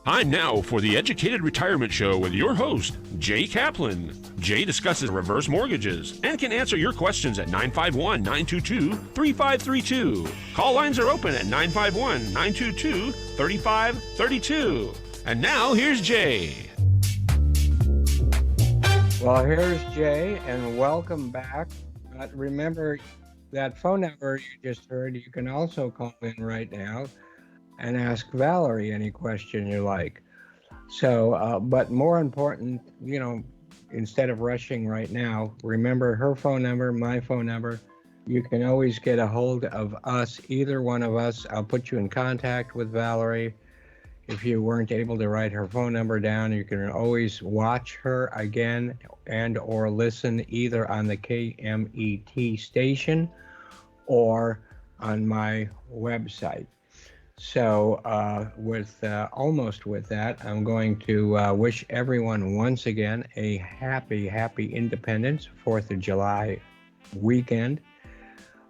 Time now for the Educated Retirement Show with your host, Jay Kaplan. Jay discusses reverse mortgages and can answer your questions at 951-922-3532. Call lines are open at 951-922-3532. And now here's Jay. Well, here's Jay, and welcome back. But remember that phone number you just heard, you can also call in right now and ask Valerie any question you like. So, but more important, instead of rushing right now, remember her phone number, my phone number. You can always get a hold of us, either one of us. I'll put you in contact with Valerie. If you weren't able to write her phone number down, you can always watch her again and or listen either on the KMET station or on my website. So almost with that, I'm going to wish everyone once again a happy Independence, 4th of July weekend.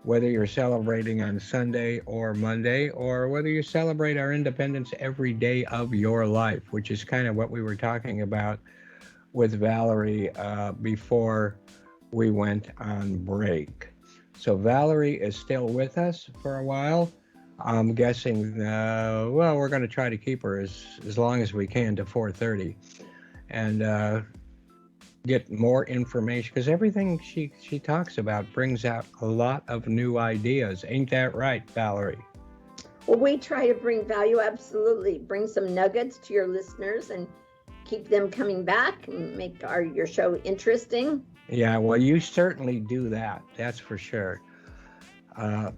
Whether you're celebrating on Sunday or Monday, or whether you celebrate our independence every day of your life, which is kind of what we were talking about with Valerie before we went on break. So Valerie is still with us for a while. I'm guessing, we're going to try to keep her as long as we can to 4:30 and get more information, because everything she talks about brings out a lot of new ideas. Ain't that right, Valerie? Well, we try to bring value, absolutely. Bring some nuggets to your listeners and keep them coming back and make your show interesting. Yeah, well, you certainly do that. That's for sure.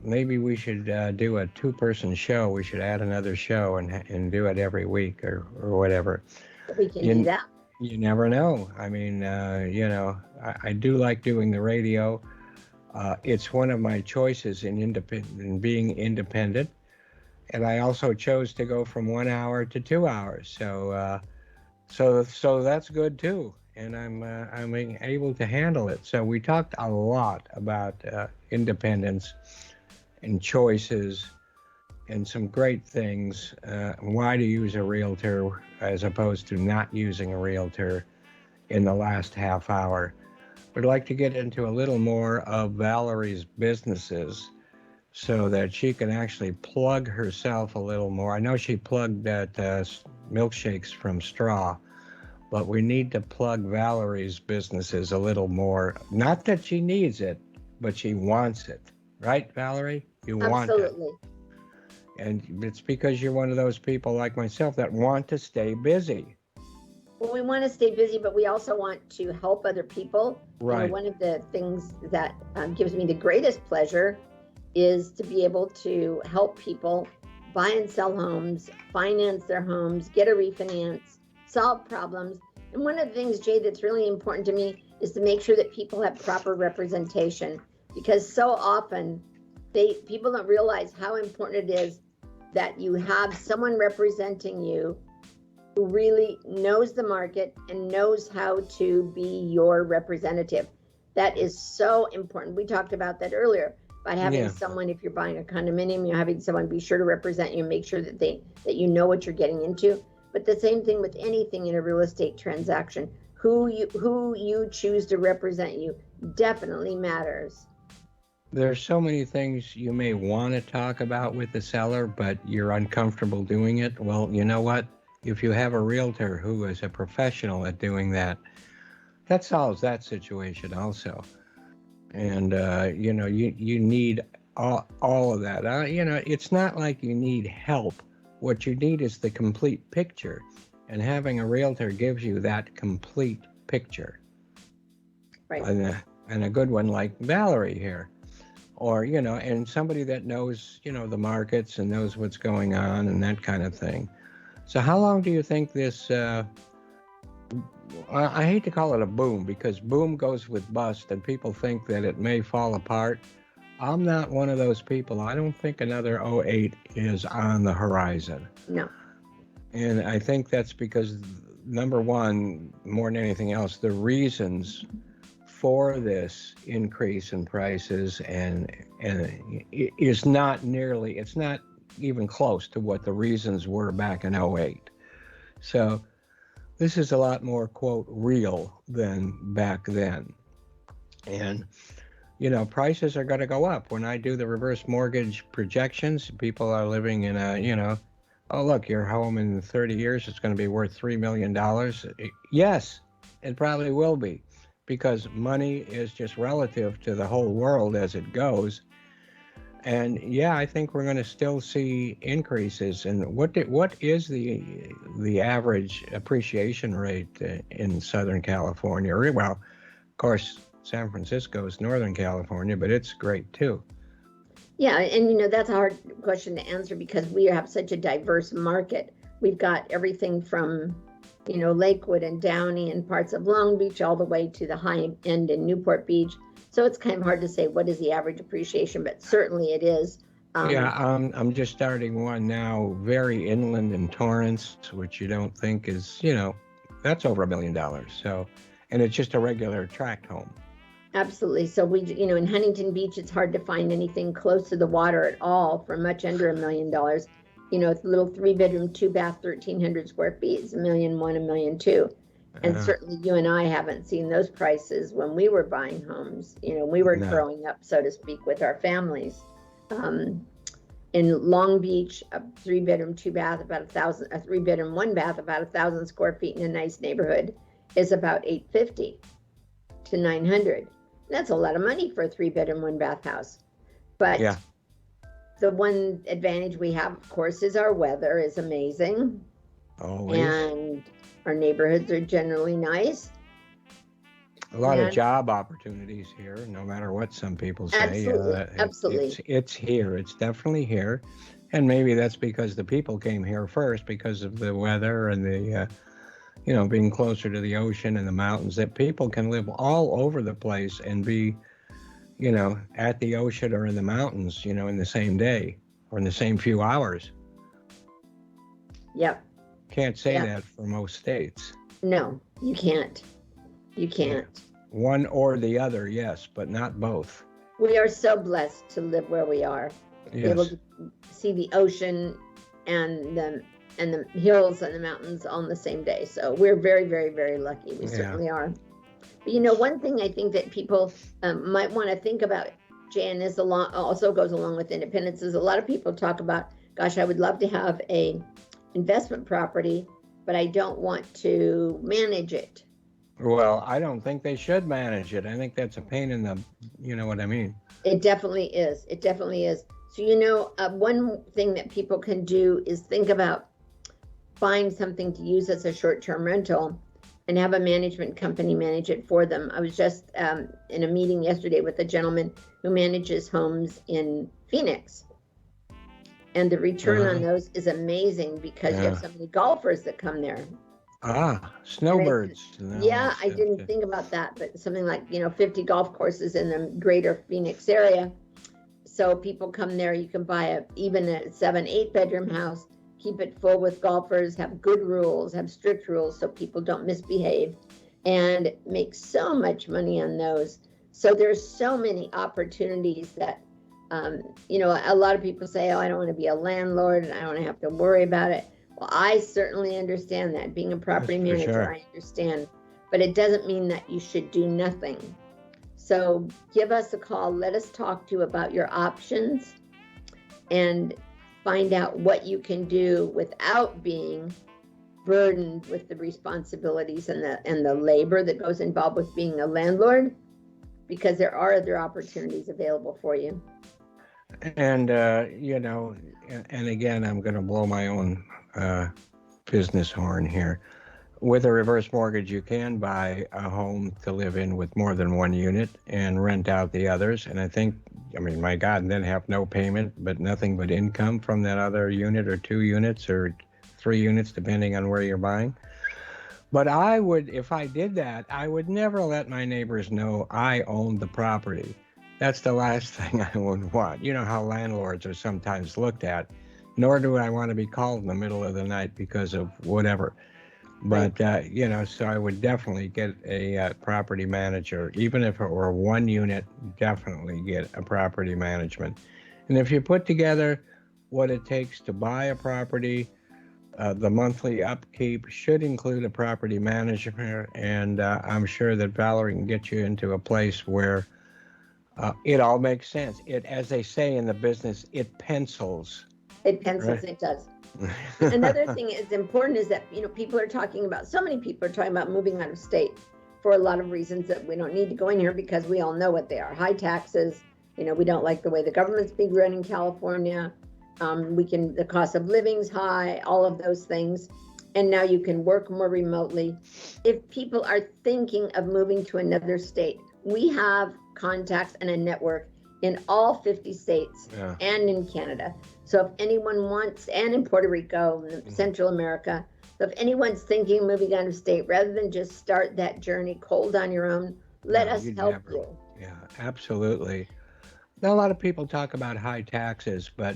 Maybe we should do a two-person show. We should add another show and do it every week or whatever. We can do that. You never know. I mean, I do like doing the radio. It's one of my choices in being independent. And I also chose to go from 1 hour to 2 hours. So that's good too. And I'm able to handle it. So we talked a lot about independence and choices and some great things. Why to use a realtor as opposed to not using a realtor in the last half hour. We'd like to get into a little more of Valerie's businesses so that she can actually plug herself a little more. I know she plugged that milkshakes from straw, but we need to plug Valerie's businesses a little more. Not that she needs it, but she wants it. Right, Valerie? You want it. Absolutely. And it's because you're one of those people like myself that want to stay busy. Well, we want to stay busy, but we also want to help other people. Right. One of the things that gives me the greatest pleasure is to be able to help people buy and sell homes, finance their homes, get a refinance, solve problems. And one of the things, Jay, that's really important to me is to make sure that people have proper representation, because so often people don't realize how important it is that you have someone representing you who really knows the market and knows how to be your representative. That is so important. We talked about that earlier, about having someone, if you're buying a condominium, you're having someone be sure to represent you and make sure that that you know what you're getting into. But the same thing with anything in a real estate transaction. Who you choose to represent you definitely matters. There's so many things you may want to talk about with the seller, but you're uncomfortable doing it. Well, you know what? If you have a realtor who is a professional at doing that, that solves that situation also. And, you need all of that. It's not like you need help. What you need is the complete picture. And having a realtor gives you that complete picture. Right. And a good one like Valerie here. Or, and somebody that knows, the markets and knows what's going on and that kind of thing. So how long do you think this, I hate to call it a boom, because boom goes with bust and people think that it may fall apart. I'm not one of those people. I don't think another '08 is on the horizon. No. And I think that's because, number one, more than anything else, the reasons for this increase in prices and it's not even close to what the reasons were back in '08. So this is a lot more, quote, real than back then. And, prices are going to go up. When I do the reverse mortgage projections, people are living in oh, look, your home in 30 years is going to be worth $3 million. Yes, it probably will be, because money is just relative to the whole world as it goes. And yeah, I think we're going to still see increases. And what is the average appreciation rate in Southern California? Well, of course, San Francisco is Northern California, but it's great too. Yeah, and that's a hard question to answer because we have such a diverse market. We've got everything from, Lakewood and Downey and parts of Long Beach all the way to the high end in Newport Beach. So it's kind of hard to say what is the average appreciation, but certainly it is. I'm just starting one now, very inland in Torrance, which you don't think is, that's over $1 million. So, and it's just a regular tract home. Absolutely. So we, in Huntington Beach, it's hard to find anything close to the water at all for much under $1 million. It's a little 3-bedroom, 2-bath, 1,300 square feet. It's $1.1 million, $1.2 million. And certainly you and I haven't seen those prices when we were buying homes. We were growing up, so to speak, with our families. In Long Beach, a 3-bedroom, 2-bath, about 1,000, a 3-bedroom, 1-bath, about 1,000 square feet in a nice neighborhood is about $850 to $900. That's a lot of money for a 3-bedroom, 1-bath house. But the one advantage we have, of course, is our weather is amazing. Always. And our neighborhoods are generally nice. A lot of job opportunities here, no matter what some people say. Absolutely. It's here. It's definitely here. And maybe that's because the people came here first because of the weather and the, being closer to the ocean and the mountains, that people can live all over the place and be, at the ocean or in the mountains, in the same day or in the same few hours. Yep. Can't say that for most states. No, you can't. You can't. One or the other, yes, but not both. We are so blessed to live where we are. Yes. Be able to see the ocean and the hills and the mountains all in the same day. So we're very, very, very lucky. We certainly are. But one thing I think that people might want to think about, Jan, is also goes along with independence, is a lot of people talk about, gosh, I would love to have a investment property, but I don't want to manage it. Well, I don't think they should manage it. I think that's a pain in the, you know what I mean? It definitely is. It definitely is. So, one thing that people can do is think about buying something to use as a short-term rental and have a management company manage it for them. I was just in a meeting yesterday with a gentleman who manages homes in Phoenix. And the return on those is amazing because you have so many golfers that come there. Snowbirds. I didn't think about that, but something like, 50 golf courses in the greater Phoenix area. So people come there, you can buy even a 7-8 bedroom house, keep it full with golfers, have good rules, have strict rules so people don't misbehave, and make so much money on those. So there's so many opportunities that, a lot of people say, oh, I don't want to be a landlord and I don't want to have to worry about it. Well, I certainly understand that. Being a property manager, I understand. But it doesn't mean that you should do nothing. So give us a call. Let us talk to you about your options and find out what you can do without being burdened with the responsibilities and the labor that goes involved with being a landlord, because there are other opportunities available for you. And, and again, I'm going to blow my own business horn here. With a reverse mortgage, you can buy a home to live in with more than one unit and rent out the others. And I think, my God, and then have no payment, but nothing but income from that other unit or 2 units or 3 units, depending on where you're buying. But I would, if I did that, I would never let my neighbors know I owned the property. That's the last thing I would want. You know how landlords are sometimes looked at. Nor do I want to be called in the middle of the night because of whatever. But, so I would definitely get a property manager. Even if it were 1 unit, definitely get a property management. And if you put together what it takes to buy a property, The monthly upkeep should include a property manager, and I'm sure that Valerie can get you into a place where it all makes sense. It, as they say in the business, it pencils. It pencils, Right. it does. Another thing is important is that, people are talking about, so many people are talking about moving out of state for a lot of reasons that we don't need to go in here because we all know what they are. High taxes, we don't like the way the government's being run in California. The cost of living's high, all of those things. And now you can work more remotely. If people are thinking of moving to another state, we have contacts and a network in all 50 states and in Canada. So if anyone wants, and in Puerto Rico, Central America, so if anyone's thinking of moving out of state, rather than just start that journey cold on your own, let us help you. Yeah, absolutely. Now, a lot of people talk about high taxes, but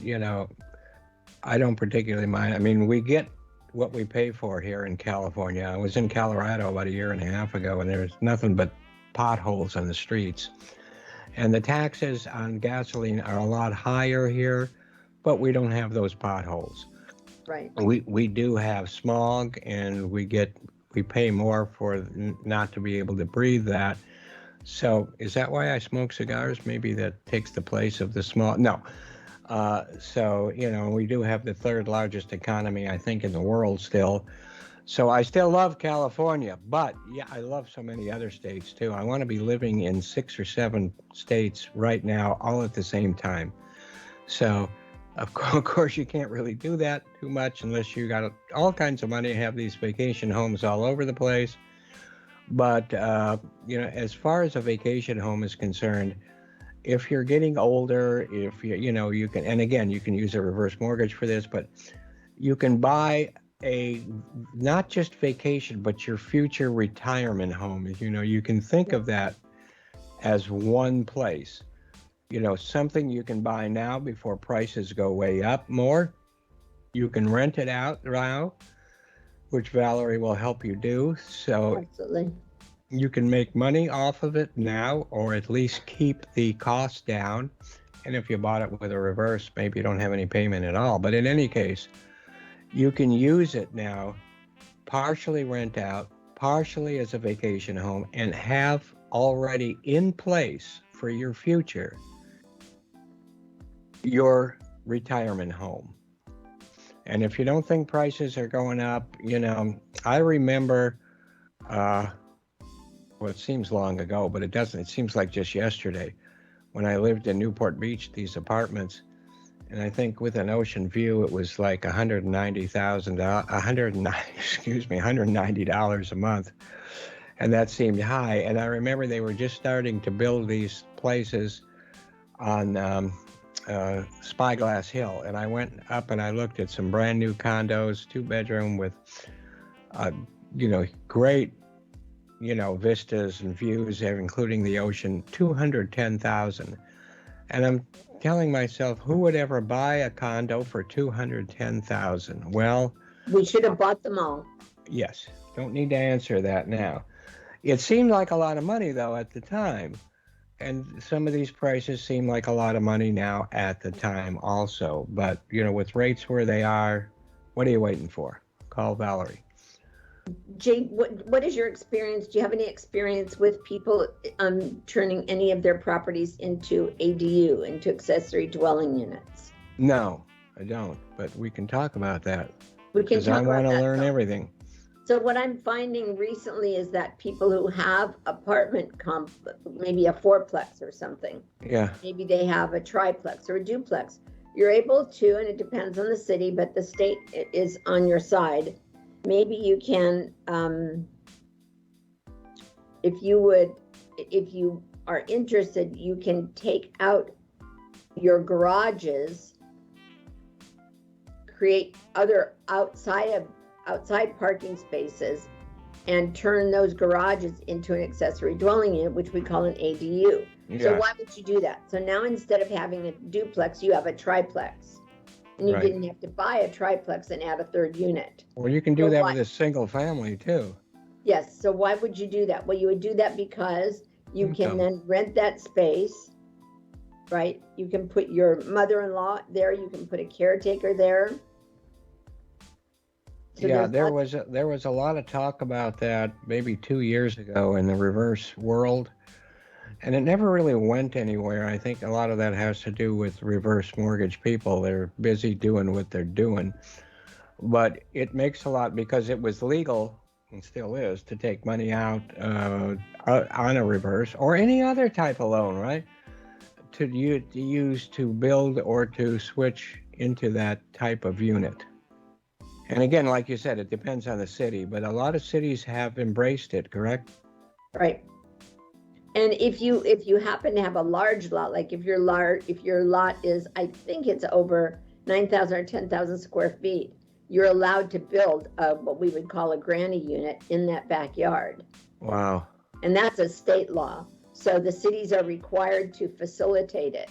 I don't particularly mind. I mean, we get what we pay for here in California. I was in Colorado about a year and a half ago, and there's nothing but potholes on the streets. And the taxes on gasoline are a lot higher here, but we don't have those potholes. Right. We do have smog, and we pay more for not to be able to breathe that. So is that why I smoke cigars? Maybe that takes the place of the smog. No. So, we do have the third largest economy, I think, in the world still. So I still love California, but I love so many other states too. I want to be living in 6 or 7 states right now, all at the same time. So, of course, you can't really do that too much unless you got all kinds of money, have these vacation homes all over the place. But, as far as a vacation home is concerned, if you're getting older, if you can, and again, you can use a reverse mortgage for this, but you can buy not just vacation, but your future retirement home. You can think of that as one place, something you can buy now before prices go way up more. You can rent it out now, which Valerie will help you do. So absolutely, you can make money off of it now, or at least keep the cost down. And if you bought it with a reverse, maybe you don't have any payment at all. But in any case, you can use it now, partially rent out, partially as a vacation home, and have already in place for your future your retirement home. And if you don't think prices are going up, I remember, it seems long ago, but it doesn't. It seems like just yesterday when I lived in Newport Beach, these apartments. And I think with an ocean view, it was like $190 a month. And that seemed high. And I remember they were just starting to build these places on Spyglass Hill. And I went up and I looked at some brand new condos, 2-bedroom with, great, vistas and views, including the ocean, $210,000. And I'm telling myself, who would ever buy a condo for $210,000? Well, we should have bought them all. Yes, don't need to answer that now. It seemed like a lot of money though at the time, and some of these prices seem like a lot of money now at the time also. But with rates where they are, what are you waiting for? Call Valerie. Jay, what is your experience? Do you have any experience with people turning any of their properties into ADU, into accessory dwelling units? No, I don't, but we can talk about that. We can talk about that. I want to learn everything. So what I'm finding recently is that people who have maybe a 4-plex or something. Yeah. Maybe they have a triplex or a duplex. You're able to, and it depends on the city, but the state is on your side. Maybe you can, if you are interested, you can take out your garages, create other outside parking spaces, and turn those garages into an accessory dwelling unit, which we call an ADU. Yeah. So why would you do that? So now instead of having a duplex, you have a triplex. And you didn't have to buy a triplex and add a 3rd unit. Well, you can do that with a single family too. Yes. So why would you do that? Well, you would do that because you can then rent that space, right? You can put your mother-in-law there. You can put a caretaker there. So Yeah, there's there was a lot of talk about that maybe 2 years ago in the reverse world, and it never really went anywhere. I think a lot of that has to do with reverse mortgage people. They're busy doing what they're doing, but it makes a lot because it was legal and still is to take money out on a reverse or any other type of loan, right? To use to build or to switch into that type of unit. And again, like you said, it depends on the city, but a lot of cities have embraced it, correct? right. And if you happen to have a large lot, like if your lot is, I think it's over 9,000 or 10,000 square feet, you're allowed to build what we would call a granny unit in that backyard. Wow. And that's a state law. So the cities are required to facilitate it.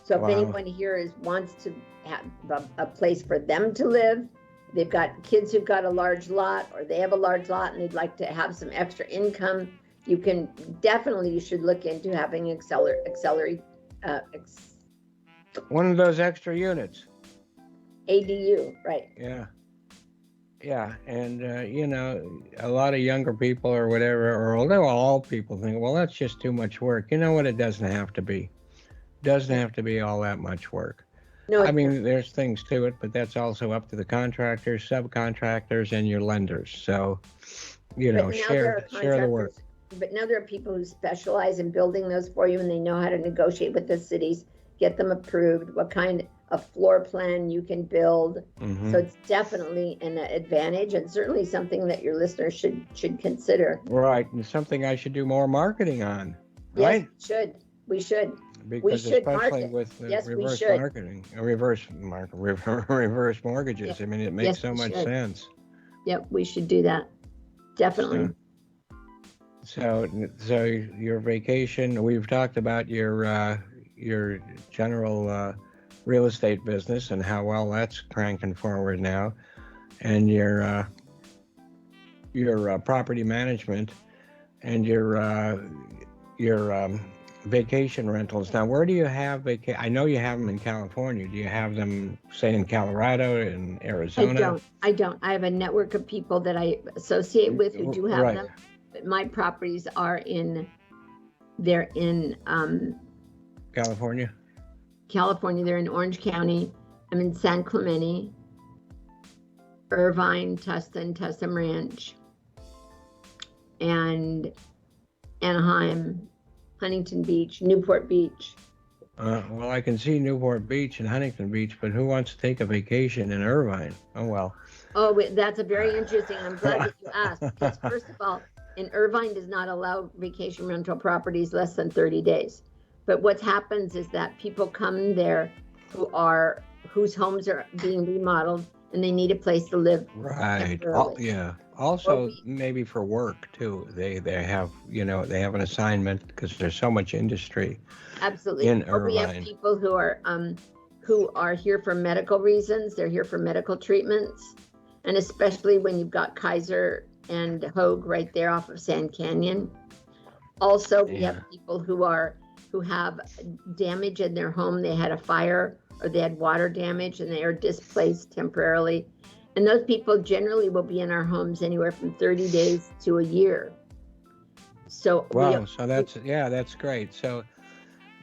So if Wow. anyone here wants to have a place for them to live, they've got kids who've got a large lot, or they have a large lot and they'd like to have some extra income, you should look into having One of those extra units. ADU, right? Yeah. Yeah. And, a lot of younger people or whatever, or all people think, well, that's just too much work. You know what? It doesn't have to be. Doesn't have to be all that much work. No, I mean, there's things to it, but that's also up to the contractors, subcontractors, and your lenders. So, share the work. But now there are people who specialize in building those for you, and they know how to negotiate with the cities, get them approved, what kind of floor plan you can build. Mm-hmm. So it's definitely an advantage, and certainly something that your listeners should consider. Right, and something I should do more marketing on. Right? Yes, we should. Because should especially market. with Yes, reverse marketing, reverse mortgages. I mean, it makes so much sense. Yep, we should do that. Definitely. So your vacation. We've talked about your general real estate business and how well that's cranking forward now, and your property management and your vacation rentals. Now, where do you have I know you have them in California. Do you have them, say, in Colorado and Arizona? I don't. I have a network of people that I associate with who do have them. But my properties are they're in California. California. They're in Orange County. I'm in San Clemente, Irvine, Tustin Ranch, and Anaheim, Huntington Beach, Newport Beach. Well, I can see Newport Beach and Huntington Beach, but who wants to take a vacation in Irvine? Oh, well. Oh, that's a very interesting. I'm glad that you asked, because first of all, in Irvine does not allow vacation rental properties less than 30 days. But what happens is that people come there whose homes are being remodeled and they need a place to live. Right. Yeah. Also, maybe for work too. They have an assignment because there's so much industry. Absolutely. In Irvine. We have people who are here for medical reasons. They're here for medical treatments, and especially when you've got Kaiser and Hogue right there off of Sand Canyon. Also, we have people who have damage in their home. They had a fire or they had water damage and they are displaced temporarily. And those people generally will be in our homes anywhere from 30 days to a year. So that's great. So,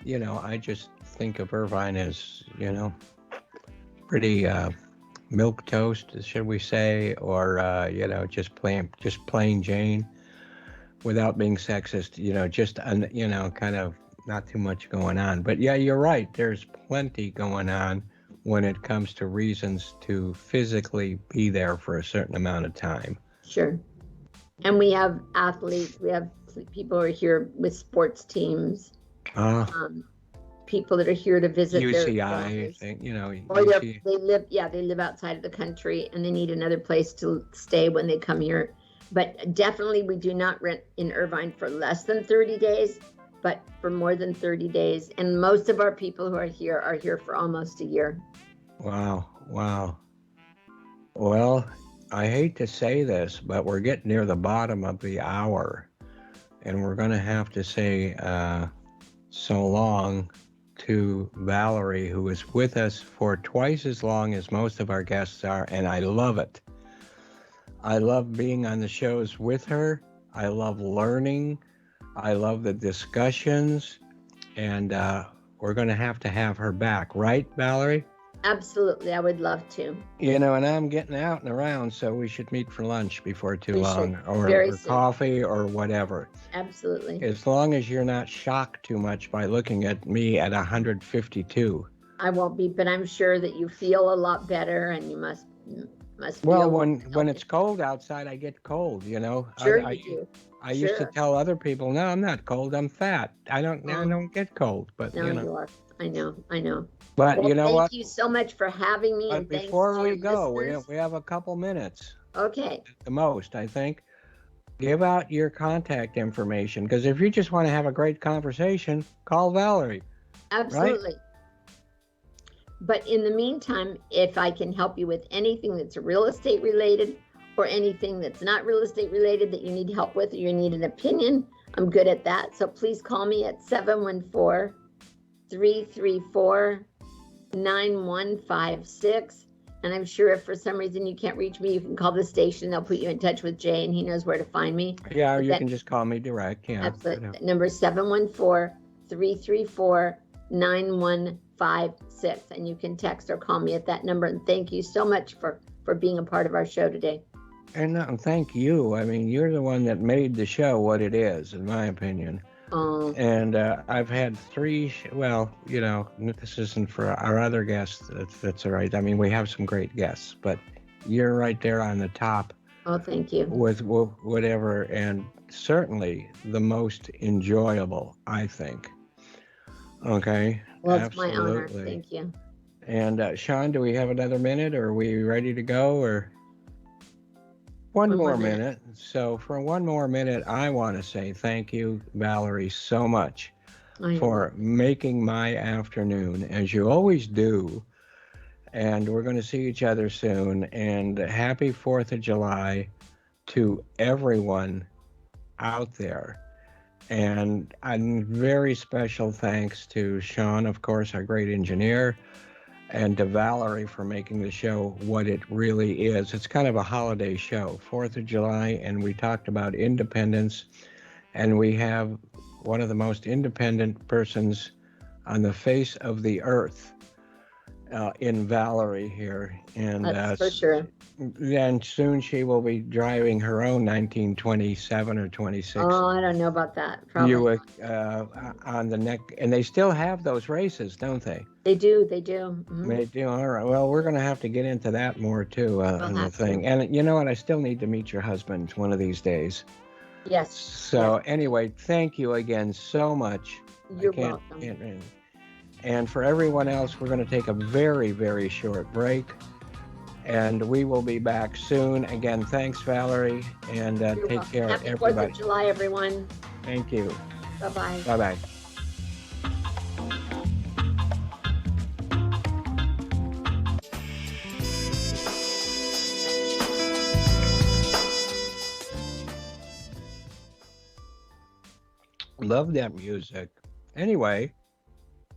I just think of Irvine as, pretty milk toast, should we say, or just plain Jane, without being sexist. Just kind of not too much going on. But yeah, you're right. There's plenty going on when it comes to reasons to physically be there for a certain amount of time. Sure. And we have athletes. We have people who are here with sports teams. People that are here to visit UCI, their I think, or they live outside of the country and they need another place to stay when they come here. But definitely we do not rent in Irvine for less than 30 days, but for more than 30 days. And most of our people who are here for almost a year. Wow. Well, I hate to say this, but we're getting near the bottom of the hour, and we're going to have to say so long to Valerie, who is with us for twice as long as most of our guests are, and I love it. I love being on the shows with her. I love learning. I love the discussions, and we're going to have her back, right, Valerie? Absolutely, I would love to. You know, and I'm getting out and around, so we should meet for lunch before too We long, should. or Very soon. coffee, or whatever. Absolutely. As long as you're not shocked too much by looking at me at 152. I won't be, but I'm sure that you feel a lot better, and you must Well, feel when healthy. it's cold outside, I get cold. You know. Sure I you do. I used to Sure. tell other people, no, I'm not cold. I'm fat. I don't get cold. But No, you know. you are. I know. But Well, you know thank what? you so much for having me, But and thanks before to we our go, listeners. we have a couple minutes. Okay. The most, I think. Give out your contact information, because if you just want to have a great conversation, call Valerie. Absolutely. Right? But in the meantime, if I can help you with anything that's real estate related or anything that's not real estate related that you need help with or you need an opinion, I'm good at that. So please call me at 714-334-9156. And I'm sure if for some reason you can't reach me, you can call the station. They'll put you in touch with Jay, and he knows where to find me. Yeah, or you can just call me direct. Yeah. Absolutely. That number is 714-334-9156. And you can text or call me at that number. And thank you so much for being a part of our show today. And thank you. I mean, you're the one that made the show what it is, in my opinion. And I've had well, you know, this isn't for our other guests. That's all right. I mean, we have some great guests, but you're right there on the top. Oh, thank you. With whatever, and certainly the most enjoyable, I think. Okay. Well, it's my honor. Thank you. And Sean, do we have another minute, or are we ready to go, or? One more minute. So for one more minute, I want to say thank you, Valerie, so much for making my afternoon, as you always do. And we're going to see each other soon. And happy 4th of July to everyone out there. And a very special thanks to Sean, of course, our great engineer, and to Valerie for making the show what it really is. It's kind of a holiday show, 4th of July, and we talked about independence, and we have one of the most independent persons on the face of the earth in Valerie here. And that's for sure. Then soon she will be driving her own 1927 or 26. Oh, I don't know about that. Probably Buick on the neck, and they still have those races, don't they? They do. Mm-hmm. They do. All right. Well, we're going to have to get into that more too on the thing. And you know what? I still need to meet your husband one of these days. Yes. So anyway, thank you again so much. You're welcome. And for everyone else, we're going to take a very, very short break. And we will be back soon. Again, thanks, Valerie. And take care, Happy everybody. 4th of July, everyone. Thank you. Bye-bye. Bye-bye. Love that music. Anyway,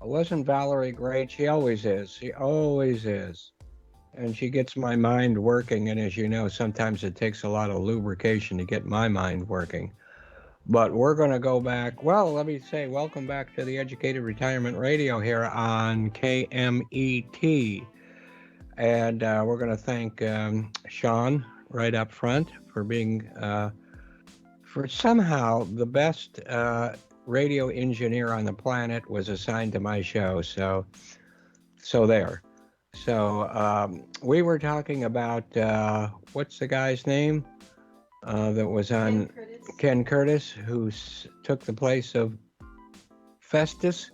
wasn't Valerie great? She always is. She always is. And she gets my mind working. And as you know, sometimes it takes a lot of lubrication to get my mind working. But we're going to go back. Well, let me say welcome back to the Educated Retirement Radio here on KMET. And we're going to thank Sean right up front for being, for somehow the best radio engineer on the planet was assigned to my show. So there. So we were talking about, what's the guy's name that was on Ken Curtis, who took the place of Festus.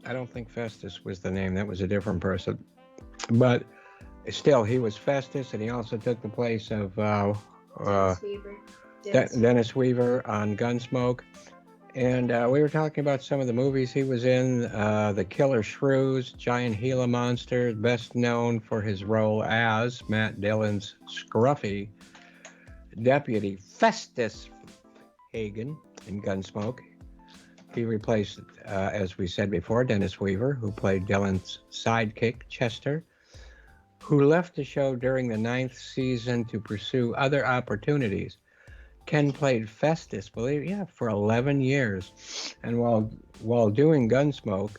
I don't think Festus was the name. That was a different person. But still, he was Festus, and he also took the place of Dennis Weaver on Gunsmoke. And we were talking about some of the movies he was in, The Killer Shrews, Giant Gila Monster, best known for his role as Matt Dillon's scruffy deputy Festus Hagen in Gunsmoke. He replaced, as we said before, Dennis Weaver, who played Dylan's sidekick, Chester, who left the show during the 9th season to pursue other opportunities. Ken played Festus, for 11 years. And while doing Gunsmoke,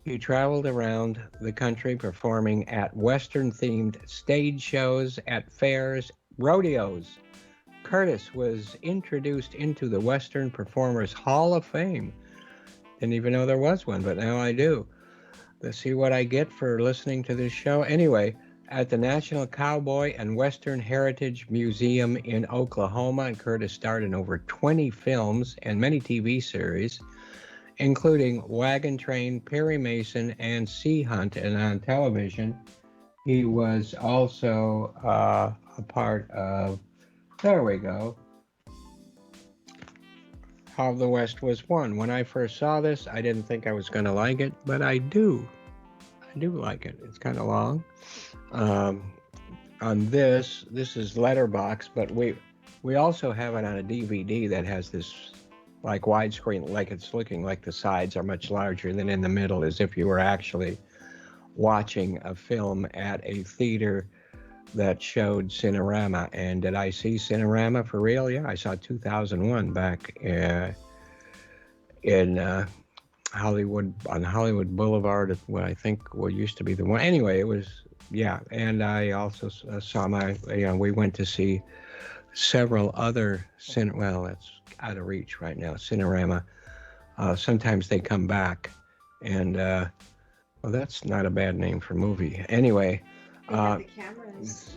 he traveled around the country performing at Western-themed stage shows, at fairs, rodeos. Curtis was introduced into the Western Performers Hall of Fame. Didn't even know there was one, but now I do. Let's see what I get for listening to this show. Anyway, at the National Cowboy and Western Heritage Museum in Oklahoma, and Curtis starred in over 20 films and many TV series, including Wagon Train, Perry Mason, and Sea Hunt. And on television, he was also a part of, there we go, How the West Was Won. When I first saw this, I didn't think I was going to like it, but I do. I do like it. It's kind of long. On this is Letterbox, but we also have it on a DVD that has this like widescreen, like it's looking like the sides are much larger than in the middle, as if you were actually watching a film at a theater that showed Cinerama. And did I see Cinerama for real? Yeah, I saw 2001 back in Hollywood, on Hollywood Boulevard, at what I think used to be the one. Anyway, it was, yeah. And I also saw we went to see several other, well, that's out of reach right now, Cinerama. Sometimes they come back, and, well, that's not a bad name for movie. Anyway. They have the cameras.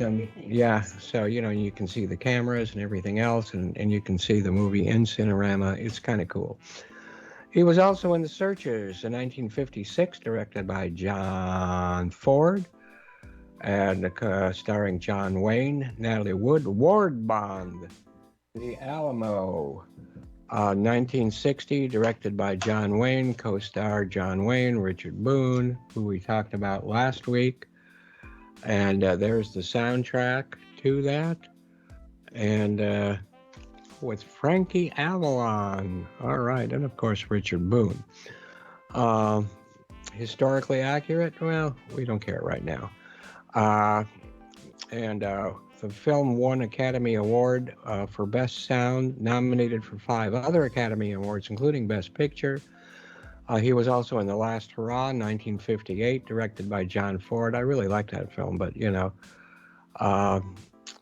So, you can see the cameras and everything else, and you can see the movie in Cinerama. It's kind of cool. He was also in The Searchers in 1956, directed by John Ford, and starring John Wayne, Natalie Wood, Ward Bond, The Alamo. 1960, directed by John Wayne, co-star John Wayne, Richard Boone, who we talked about last week. And there's the soundtrack to that. And with Frankie Avalon. All right. And of course, Richard Boone. Historically accurate? Well, we don't care right now. The film won Academy Award for Best Sound, nominated for 5 other Academy Awards, including Best Picture. He was also in The Last Hurrah, 1958, directed by John Ford. I really liked that film, but,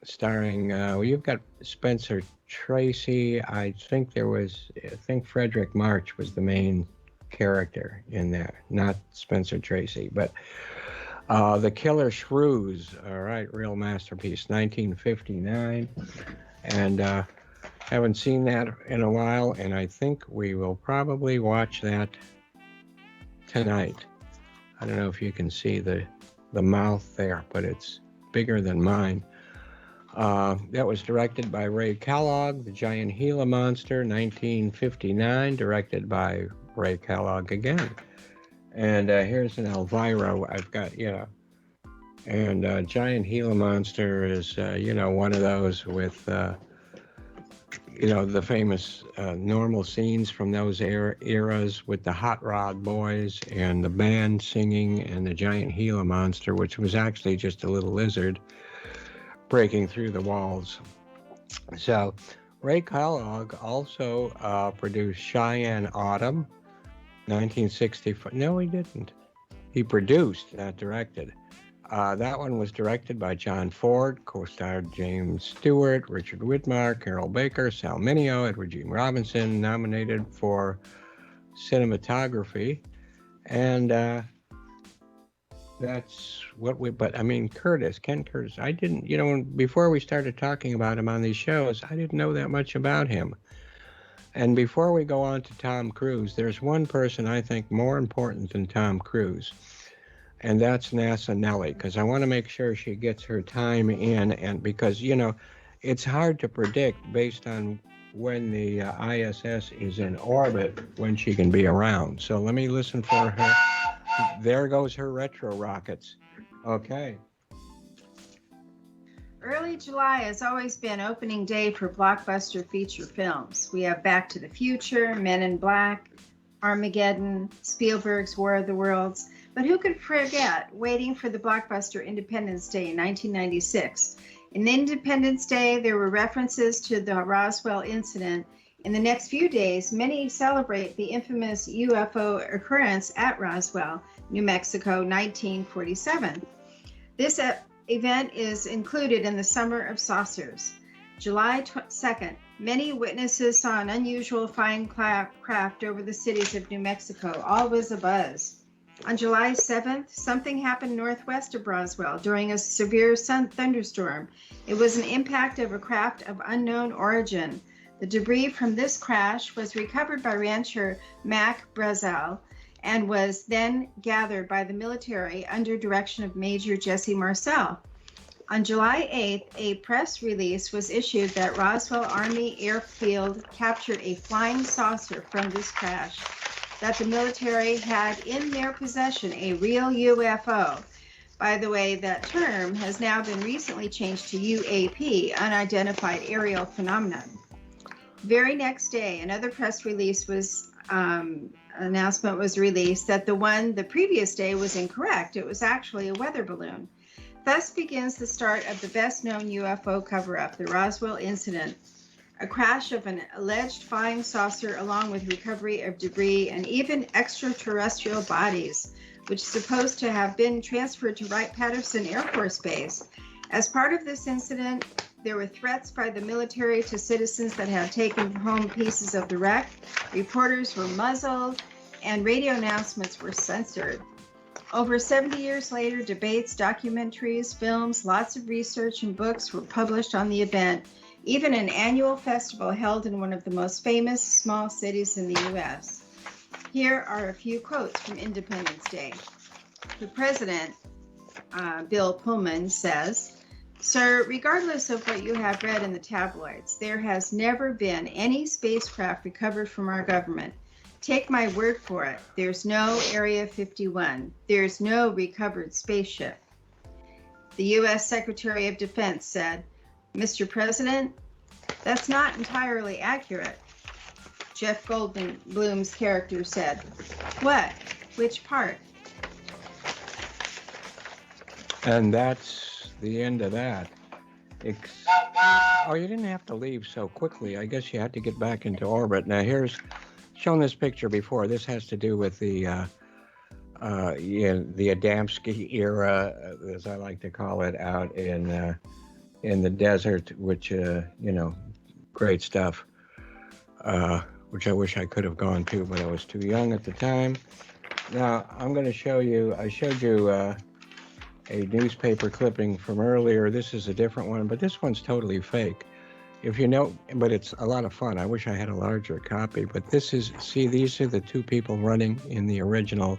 starring, you've got Spencer Tracy. I think Frederick March was the main character in there, not Spencer Tracy. But The Killer Shrews, all right, real masterpiece, 1959. And haven't seen that in a while, and I think we will probably watch that tonight. I don't know if you can see the mouth there, but it's bigger than mine. That was directed by Ray Kellogg. The Giant Gila Monster, 1959, directed by Ray Kellogg again. And here's an Elvira I've got, And Giant Gila Monster is, one of those with, the famous normal scenes from those eras with the Hot Rod Boys and the band singing, and the Giant Gila Monster, which was actually just a little lizard breaking through the walls. So Ray Kellogg also produced Cheyenne Autumn, 1964. No, he didn't. He produced, not directed. That one was directed by John Ford, co-starred James Stewart, Richard Widmark, Carol Baker, Sal Mineo, Edward G. Robinson, nominated for cinematography. And that's what Ken Curtis, I didn't, before we started talking about him on these shows, I didn't know that much about him. And before we go on to Tom Cruise, there's one person I think more important than Tom Cruise. And that's NASA Nellie, because I want to make sure she gets her time in, and because, it's hard to predict based on when the ISS is in orbit, when she can be around. So let me listen for her. There goes her retro rockets. Okay. Early July has always been opening day for blockbuster feature films. We have Back to the Future, Men in Black, Armageddon, Spielberg's War of the Worlds. But who could forget waiting for the blockbuster Independence Day in 1996? In Independence Day, there were references to the Roswell incident. In the next few days, many celebrate the infamous UFO occurrence at Roswell, New Mexico, 1947. This event is included in the Summer of Saucers. July 2nd, many witnesses saw an unusual flying craft over the cities of New Mexico. All was abuzz. On July 7th, something happened northwest of Roswell during a severe thunderstorm. It was an impact of a craft of unknown origin. The debris from this crash was recovered by rancher Mac Brazel and was then gathered by the military under direction of Major Jesse Marcel. On July 8th, a press release was issued that Roswell Army Airfield captured a flying saucer from this crash, that the military had in their possession a real UFO. By the way, that term has now been recently changed to UAP, Unidentified Aerial Phenomenon. Very next day, another press release announcement was released that the previous day was incorrect. It was actually a weather balloon. Thus begins the start of the best-known UFO cover-up, the Roswell incident, a crash of an alleged flying saucer along with recovery of debris and even extraterrestrial bodies, which is supposed to have been transferred to Wright-Patterson Air Force Base. As part of this incident, there were threats by the military to citizens that had taken home pieces of the wreck. Reporters were muzzled and radio announcements were censored. Over 70 years later, debates, documentaries, films, lots of research and books were published on the event, even an annual festival held in one of the most famous small cities in the U.S. Here are a few quotes from Independence Day. The president, Bill Pullman, says, "Sir, regardless of what you have read in the tabloids, there has never been any spacecraft recovered from our government. Take my word for it, there's no Area 51. There's no recovered spaceship." The U.S. Secretary of Defense said, "Mr. President, that's not entirely accurate." Jeff Goldblum's character said, "What? Which part?" And that's the end of that. Oh, you didn't have to leave so quickly. I guess you had to get back into orbit. Now, here's shown this picture before. This has to do with the Adamski era, as I like to call it, out in the desert, which great stuff. Which I wish I could have gone to, but I was too young at the time. Now I'm going to show you. I showed you a newspaper clipping from earlier. This is a different one, but this one's totally fake. If you know, but it's a lot of fun. I wish I had a larger copy, but these are the two people running in the original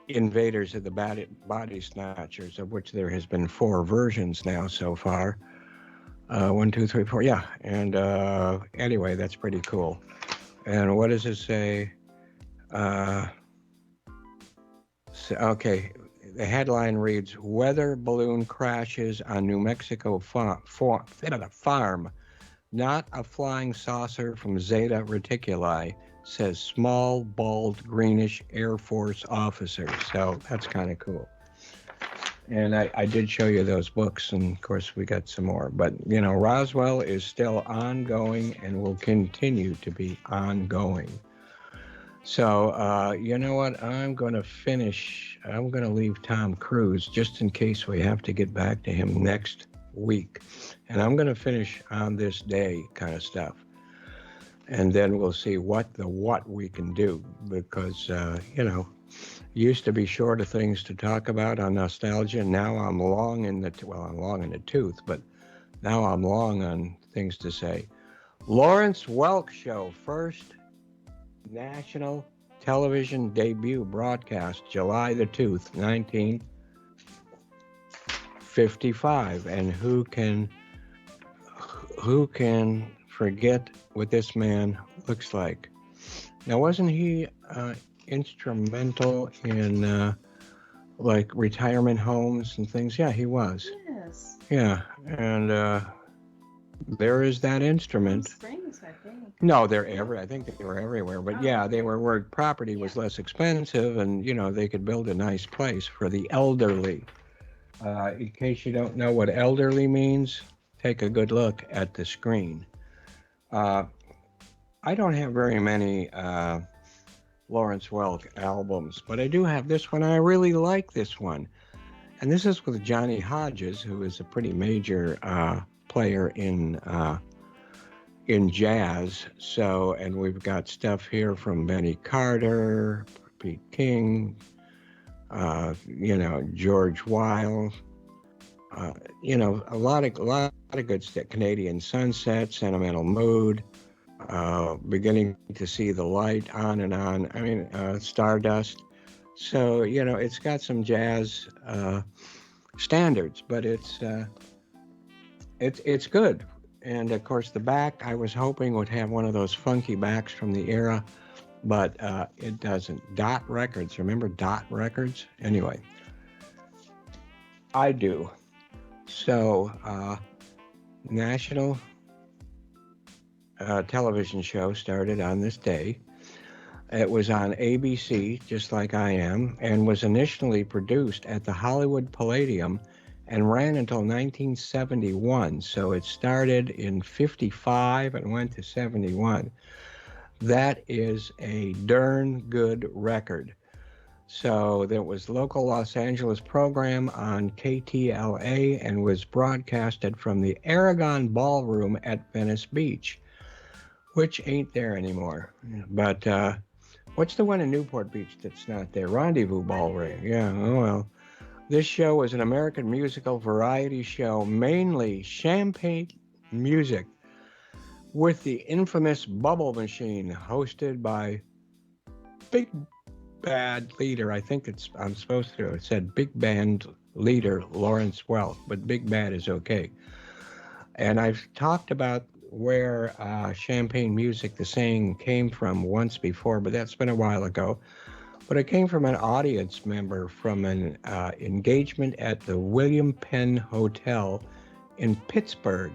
Invaders of the Body Snatchers, of which there has been 4 versions now so far. 1, 2, 3, 4, yeah. And anyway, that's pretty cool. And what does it say? Okay. The headline reads, "Weather balloon crashes on New Mexico farm. Not a flying saucer from Zeta Reticuli," says small, bald, greenish Air Force officer. So that's kind of cool. And I did show you those books, and of course we got some more. But, Roswell is still ongoing and will continue to be ongoing. So, you know what? I'm going to leave Tom Cruise just in case we have to get back to him next week. And I'm going to finish on this day kind of stuff. And then we'll see what we can do. Because, used to be short of things to talk about on nostalgia. Now I'm long in the tooth, but now I'm long on things to say. Lawrence Welk Show, first national television debut broadcast, July the 2nd, 1955. And who can forget what this man looks like? Now, wasn't he instrumental in like retirement homes and things? Yeah, he was. Yes. Yeah, and there is that instrument. Springs, I think. No, I think they were everywhere. But yeah, they were where property was less expensive, and they could build a nice place for the elderly. In case you don't know what elderly means, take a good look at the screen. I don't have very many Lawrence Welk albums, but I do have this one. I really like this one. And this is with Johnny Hodges, who is a pretty major player in jazz. So, and we've got stuff here from Benny Carter, Pete King, George Weil, a lot of good stuff. Canadian Sunset, Sentimental Mood, Beginning to See the Light, on and on. I mean, Stardust. So, it's got some jazz standards, but it's good. And of course, the back I was hoping would have one of those funky backs from the era, but it doesn't. Dot Records, remember Dot Records? Anyway, I do. So, national television show started on this day. It was on ABC, just like I Am, and was initially produced at the Hollywood Palladium and ran until 1971. So it started in 55 and went to 71. That is a darn good record. So there was local Los Angeles program on KTLA and was broadcasted from the Aragon Ballroom at Venice Beach, which ain't there anymore. But what's the one in Newport Beach that's not there? Rendezvous Ballroom. Yeah, oh well. This show was an American musical variety show, mainly champagne music, with the infamous Bubble Machine, hosted by Big Bad Leader. I think it said Big Band Leader Lawrence Welk, but Big Bad is okay. And I've talked about where champagne music, the saying, came from once before, but that's been a while ago. But it came from an audience member from an engagement at the William Penn Hotel in Pittsburgh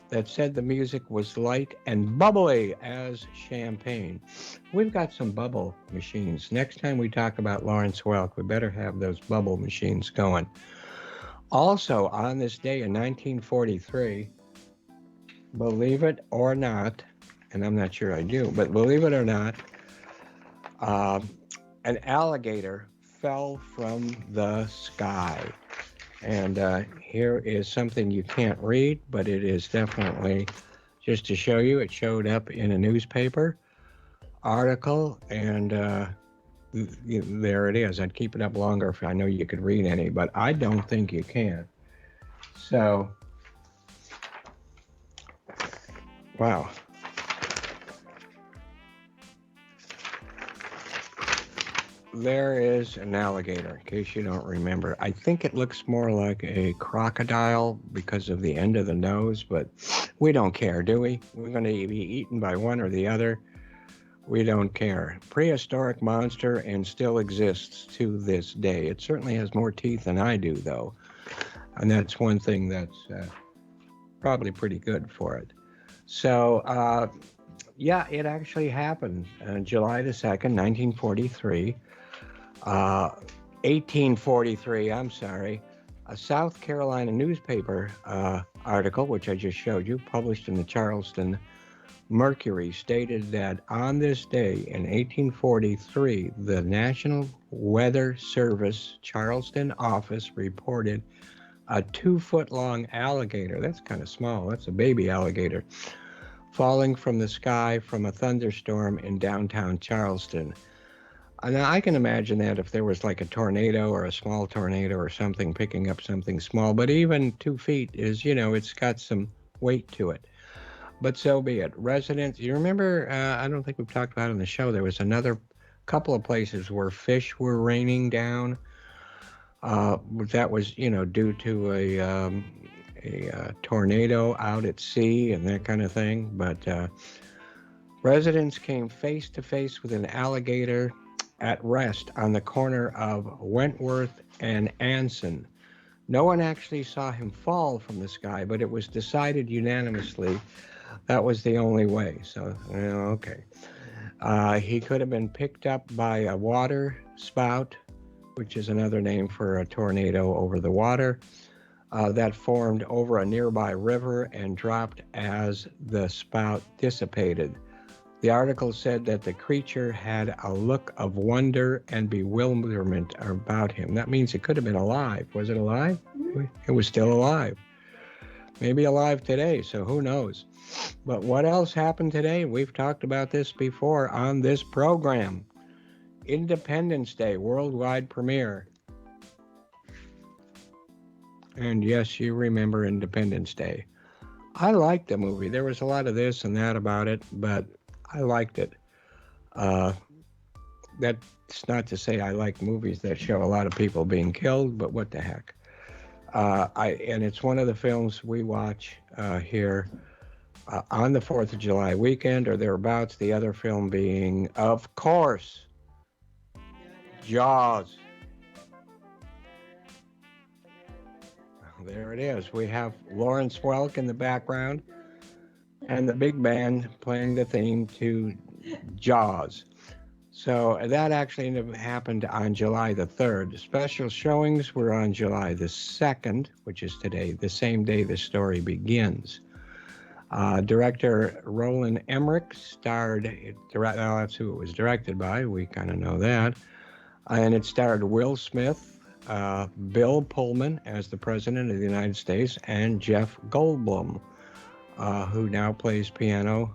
that said the music was light and bubbly as champagne. We've got some bubble machines. Next time we talk about Lawrence Welk, we better have those bubble machines going. Also, on this day in 1943, believe it or not, and I'm not sure I do, but believe it or not, an alligator fell from the sky. And here is something you can't read, but it is definitely, just to show you, it showed up in a newspaper article, and there it is. I'd keep it up longer if I know you could read any, but I don't think you can. So, wow. There is an alligator, in case you don't remember. I think it looks more like a crocodile because of the end of the nose, but we don't care, do we? We're going to be eaten by one or the other. We don't care. Prehistoric monster and still exists to this day. It certainly has more teeth than I do, though. And that's one thing that's probably pretty good for it. So, yeah, it actually happened July the 2nd, 1943. 1843, I'm sorry, a South Carolina newspaper article, which I just showed you, published in the Charleston Mercury, stated that on this day in 1843, the National Weather Service Charleston office reported a 2-foot-long alligator, that's kind of small, that's a baby alligator, falling from the sky from a thunderstorm in downtown Charleston. Now, I can imagine that if there was like a tornado or a small tornado or something picking up something small, but even 2 feet is, it's got some weight to it. But so be it. Residents, you remember, I don't think we've talked about it on the show, there was another couple of places where fish were raining down. That was, due to a tornado out at sea and that kind of thing. But residents came face to face with an alligator at rest on the corner of Wentworth and Anson. No one actually saw him fall from the sky, but it was decided unanimously that was the only way. So, okay. He could have been picked up by a water spout, which is another name for a tornado over the water, that formed over a nearby river and dropped as the spout dissipated. The article said that the creature had a look of wonder and bewilderment about him. That means it could have been alive. Was it alive? It was still alive. Maybe alive today, so who knows? But what else happened today? We've talked about this before on this program. Independence Day worldwide premiere. And yes, you remember Independence Day. I liked the movie. There was a lot of this and that about it, but I liked it. That's not to say I like movies that show a lot of people being killed, but what the heck. And it's one of the films we watch here on the 4th of July weekend or thereabouts. The other film being, of course, Jaws. There it is. We have Lawrence Welk in the background and the big band playing the theme to Jaws. So that actually happened on July the 3rd. Special showings were on July the 2nd, which is today, the same day the story begins. Director Roland Emmerich starred, that's who it was directed by, we kind of know that. And it starred Will Smith, Bill Pullman as the President of the United States, and Jeff Goldblum, who now plays piano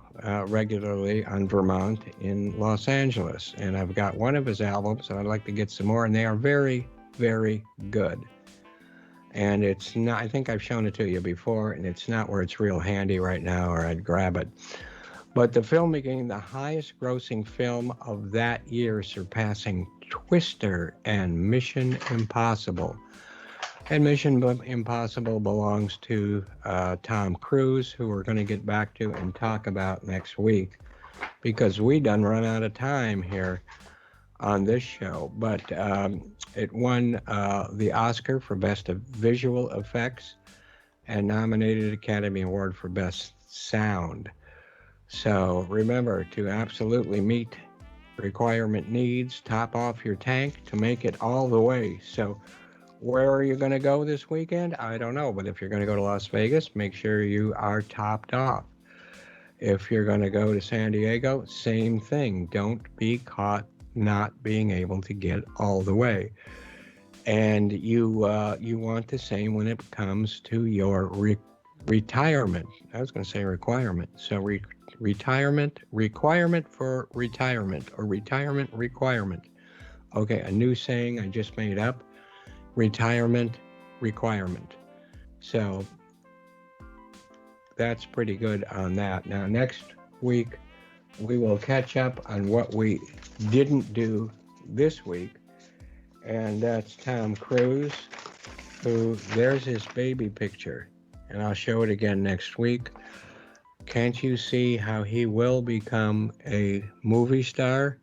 regularly on Vermont in Los Angeles. And I've got one of his albums, and I'd like to get some more, and they are very, very good. And it's not, I think I've shown it to you before, and it's not where it's real handy right now, or I'd grab it. But the film became the highest grossing film of that year, surpassing Twister and Mission Impossible. And Mission Impossible belongs to Tom Cruise, who we're going to get back to and talk about next week, because we done run out of time here on this show. But it won the Oscar for Best of Visual Effects and nominated Academy Award for Best Sound. So remember to absolutely meet requirement needs, top off your tank to make it all the way. So where are you going to go this weekend? I don't know, but if you're going to go to Las Vegas, make sure you are topped off. If you're going to go to San Diego, same thing. Don't be caught not being able to get all the way. And you want the same when it comes to your retirement. I was going to say requirement. So requirement for retirement, or retirement requirement. Okay, a new saying I just made up. Retirement requirement. So that's pretty good on that. Now next week we will catch up on what we didn't do this week, and that's Tom Cruise, who, there's his baby picture, and I'll show it again next week. Can't you see how he will become a movie star?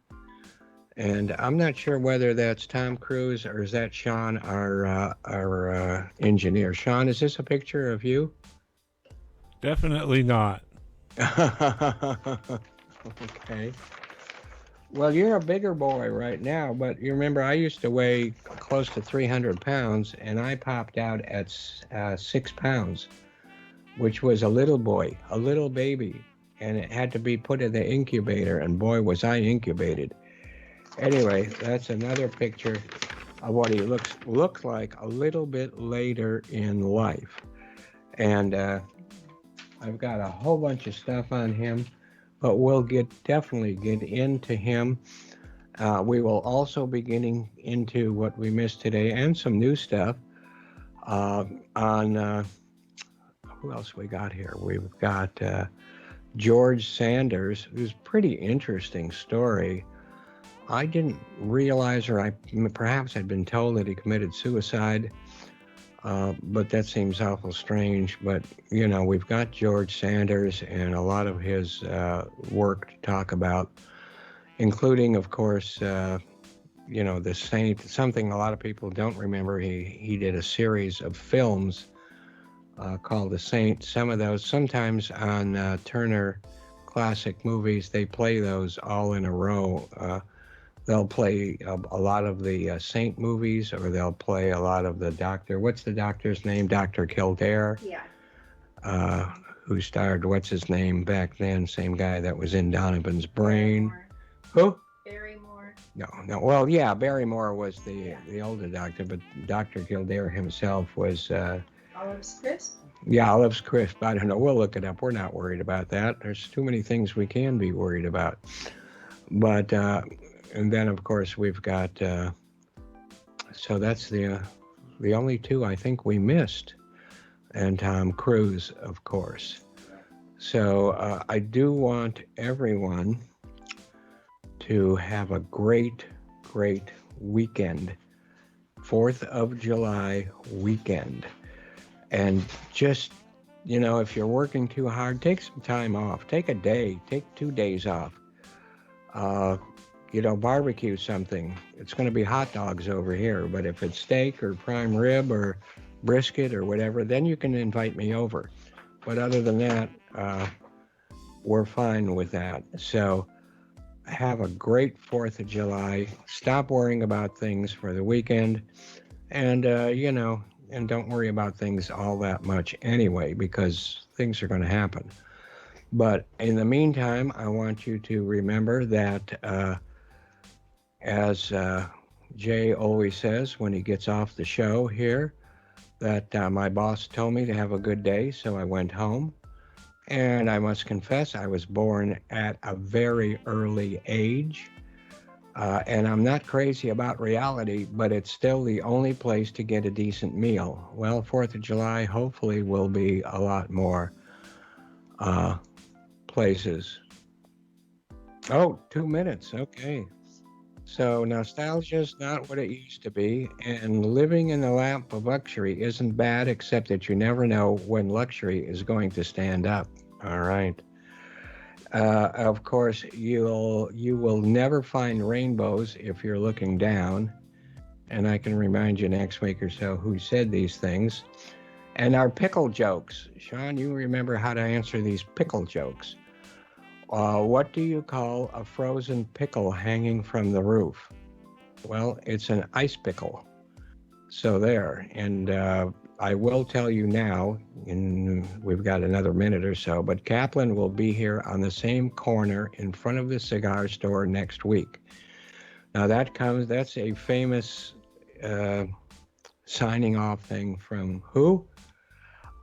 And I'm not sure whether that's Tom Cruise or is that Sean, our engineer. Sean, is this a picture of you? Definitely not. Okay. Well, you're a bigger boy right now, but you remember I used to weigh close to 300 pounds, and I popped out at 6 pounds, which was a little boy, a little baby, and it had to be put in the incubator, and boy, was I incubated. Anyway, that's another picture of what he looks like a little bit later in life. And I've got a whole bunch of stuff on him, but we'll definitely get into him. We will also be getting into what we missed today and some new stuff on who else we got here? We've got George Sanders, who's a pretty interesting story. I didn't realize, or perhaps I'd been told that he committed suicide, but that seems awful strange. But, you know, we've got George Sanders and a lot of his work to talk about, including, of course, the saint, something a lot of people don't remember. He did a series of films called The Saint. Some of those, sometimes on Turner Classic Movies, they play those all in a row. They'll play a lot of the Saint movies, or they'll play a lot of the Doctor. What's the doctor's name? Dr. Kildare. Yeah. Who starred, what's his name back then? Same guy that was in Donovan's Brain. Barrymore. Who? Barrymore. No. Well, yeah, Barrymore was the older doctor, but Dr. Kildare himself was. Olive's Crisp. Yeah, Olive's Crisp. I don't know. We'll look it up. We're not worried about that. There's too many things we can be worried about. But and then of course we've got. So that's the only two I think we missed, and Tom Cruise, of course. So I do want everyone to have a great weekend, 4th of July weekend. And just, if you're working too hard, take some time off. Take a day, take 2 days off. Barbecue something. It's going to be hot dogs over here, but if it's steak or prime rib or brisket or whatever, then you can invite me over. But other than that, we're fine with that. So have a great 4th of July. Stop worrying about things for the weekend. And, and don't worry about things all that much anyway, because things are going to happen. But in the meantime, I want you to remember that, as Jay always says when he gets off the show here, that my boss told me to have a good day, so I went home. And I must confess, I was born at a very early age. And I'm not crazy about reality, but it's still the only place to get a decent meal. Well, 4th of July hopefully will be a lot more places. Oh, 2 minutes. Okay. So nostalgia's not what it used to be, and living in the lap of luxury isn't bad, except that you never know when luxury is going to stand up. All right. Of course, you will never find rainbows if you're looking down, and I can remind you next week or so who said these things. And our pickle jokes. Sean, you remember how to answer these pickle jokes. What do you call a frozen pickle hanging from the roof? Well, it's an ice pickle. So there. And I will tell you now, we've got another minute or so, but Kaplan will be here on the same corner in front of the cigar store next week. Now that's a famous signing off thing from who?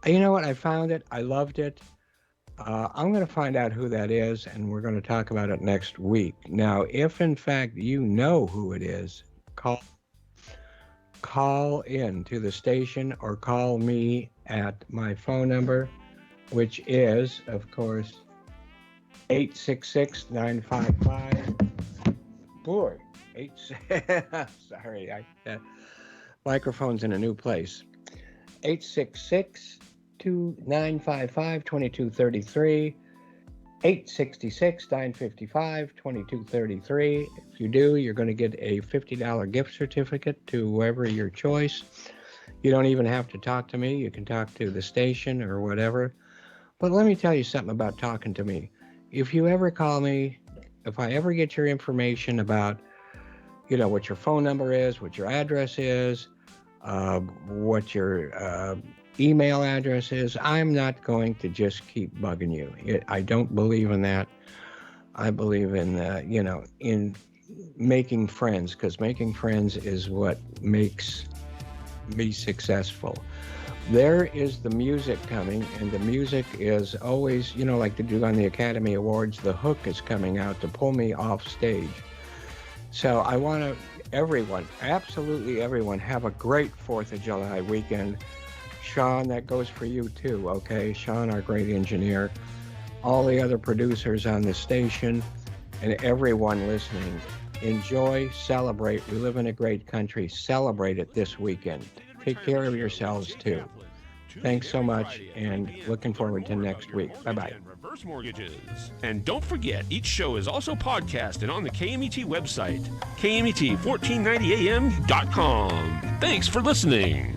You know what? I found it. I loved it. I'm going to find out who that is, and we're going to talk about it next week. Now, if in fact you know who it is, call in to the station or call me at my phone number, which is, of course, 866-955. Boy, sorry, microphone's in a new place. 866-955-2233. 866-955-2233. If you do, you're going to get a $50 gift certificate to whoever your choice. You don't even have to talk to me. You can talk to the station or whatever. But let me tell you something about talking to me. If you ever call me, if I ever get your information about, what your phone number is, what your address is, what your email address is, I'm not going to just keep bugging you. I don't believe in that. I believe in, in making friends, because making friends is what makes me successful. There is the music coming, and the music is always, like they do on the Academy Awards, the hook is coming out to pull me off stage. So I want to, everyone, absolutely everyone, have a great 4th of July weekend. Sean, that goes for you too, okay? Sean, our great engineer, all the other producers on the station, and everyone listening. Enjoy, celebrate. We live in a great country. Celebrate it this weekend. Take care of yourselves too. Thanks so much, and looking forward to next week. Bye-bye. Reverse Mortgages. And don't forget, each show is also podcasted on the KMET website, KMET1490am.com. Thanks for listening.